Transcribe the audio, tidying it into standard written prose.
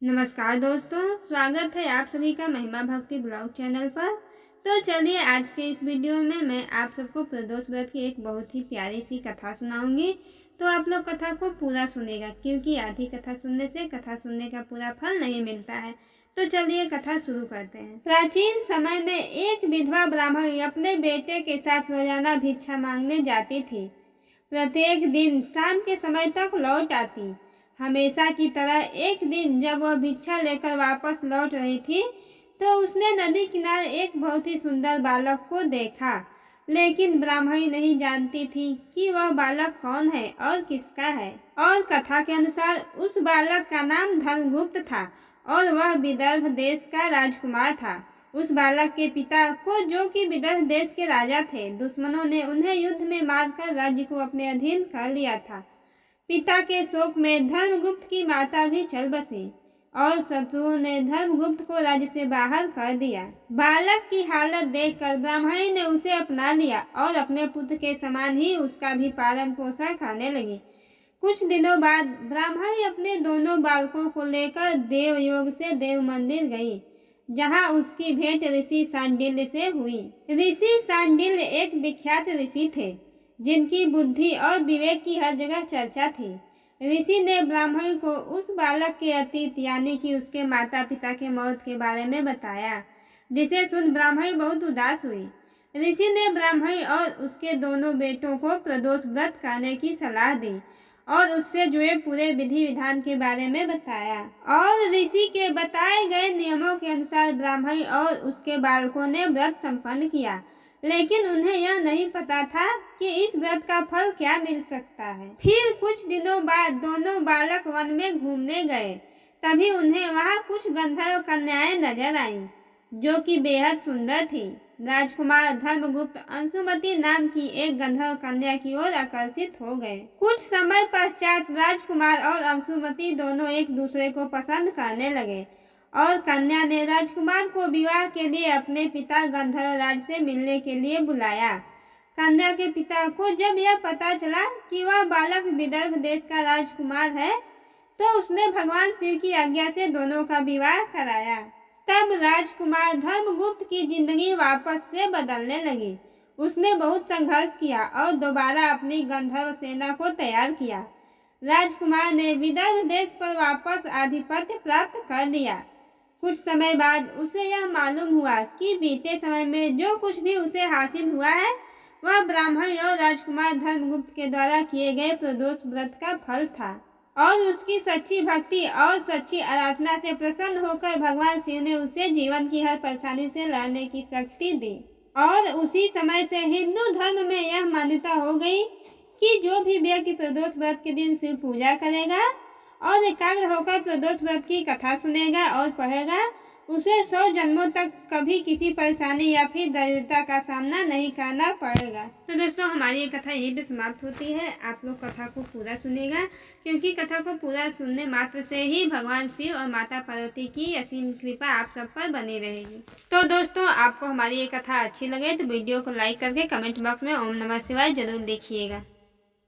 नमस्कार दोस्तों, स्वागत है आप सभी का महिमा भक्ति ब्लॉग चैनल पर। तो चलिए आज के इस वीडियो में मैं आप सबको प्रदोष व्रत की एक बहुत ही प्यारी सी कथा सुनाऊंगी। तो आप लोग कथा को पूरा सुनेगा, क्योंकि आधी कथा सुनने से कथा सुनने का पूरा फल नहीं मिलता है। तो चलिए कथा शुरू करते हैं। प्राचीन समय में एक विधवा ब्राह्मण अपने बेटे के साथ रोजाना भिक्षा मांगने जाती थी। प्रत्येक दिन शाम के समय तक लौट आती। हमेशा की तरह एक दिन जब वह भिक्षा लेकर वापस लौट रही थी तो उसने नदी किनारे एक बहुत ही सुंदर बालक को देखा, लेकिन ब्राह्मणी नहीं जानती थी कि वह बालक कौन है और किसका है। और कथा के अनुसार उस बालक का नाम धर्मगुप्त था और वह विदर्भ देश का राजकुमार था। उस बालक के पिता को, जो कि विदर्भ देश के राजा थे, दुश्मनों ने उन्हें युद्ध में मारकर राज्य को अपने अधीन कर लिया था। पिता के शोक में धर्मगुप्त की माता भी चल बसी और शत्रुओं ने धर्मगुप्त को राज्य से बाहर कर दिया। बालक की हालत देखकर ब्राह्मणी ने उसे अपना लिया और अपने पुत्र के समान ही उसका भी पालन पोषण करने लगी। कुछ दिनों बाद ब्राह्मणी अपने दोनों बालकों को लेकर देवयोग से देव मंदिर गई, जहां उसकी भेंट ऋषि शांडिल्य से हुई। ऋषि शांडिल्य एक विख्यात ऋषि थे, जिनकी बुद्धि और विवेक की हर जगह चर्चा थी। ऋषि ने ब्राह्मणी को उस बालक के अतीत यानी कि उसके माता पिता के मौत के बारे में बताया, जिसे सुन ब्राह्मणी बहुत उदास हुई। ऋषि ने ब्राह्मणी और उसके दोनों बेटों को प्रदोष व्रत करने की सलाह दी और उससे जुड़े पूरे विधि विधान के बारे में बताया। और ऋषि के बताए गए नियमों के अनुसार ब्राह्मणी और उसके बालकों ने व्रत संपन्न किया, लेकिन उन्हें यह नहीं पता था कि इस व्रत का फल क्या मिल सकता है। फिर कुछ दिनों बाद दोनों बालक वन में घूमने गए। तभी उन्हें वहां कुछ गंधर्व कन्याएं नजर आईं, जो कि बेहद सुंदर थी। राजकुमार धर्मगुप्त अंशुमति नाम की एक गंधर्व कन्या की ओर आकर्षित हो गए। कुछ समय पश्चात राजकुमार और अंशुमति दोनों एक दूसरे को पसंद करने लगे और कन्या ने राजकुमार को विवाह के लिए अपने पिता गंधर्व राज से मिलने के लिए बुलाया। कन्या के पिता को जब यह पता चला कि वह बालक विदर्भ देश का राजकुमार है, तो उसने भगवान शिव की आज्ञा से दोनों का विवाह कराया। तब राजकुमार धर्मगुप्त की जिंदगी वापस से बदलने लगी। उसने बहुत संघर्ष किया और दोबारा अपनी गंधर्व सेना को तैयार किया। राजकुमार ने विदर्भ देश पर वापस आधिपत्य प्राप्त कर लिया। कुछ समय बाद उसे यह मालूम हुआ कि बीते समय में जो कुछ भी उसे हासिल हुआ है, वह ब्राह्मण और राजकुमार धर्मगुप्त के द्वारा किए गए प्रदोष व्रत का फल था। और उसकी सच्ची भक्ति और सच्ची आराधना से प्रसन्न होकर भगवान शिव ने उसे जीवन की हर परेशानी से लड़ने की शक्ति दी। और उसी समय से हिंदू धर्म में यह मान्यता हो गई कि जो भी व्यक्ति प्रदोष व्रत के दिन शिव पूजा करेगा और एकाग्र होकर प्रदोष व्रत की कथा सुनेगा और पढ़ेगा, उसे 100 जन्मों तक कभी किसी परेशानी या फिर दरिद्रता का सामना नहीं करना पड़ेगा। तो दोस्तों, हमारी ये कथा यहीं पे समाप्त होती है। आप लोग कथा को पूरा सुनेगा, क्योंकि कथा को पूरा सुनने मात्र से ही भगवान शिव और माता पार्वती की असीम कृपा आप सब पर बनी रहेगी। तो दोस्तों, आपको हमारी ये कथा अच्छी लगे तो वीडियो को लाइक करके कमेंट बॉक्स में ओम नमः शिवाय जरूर लिखिएगा।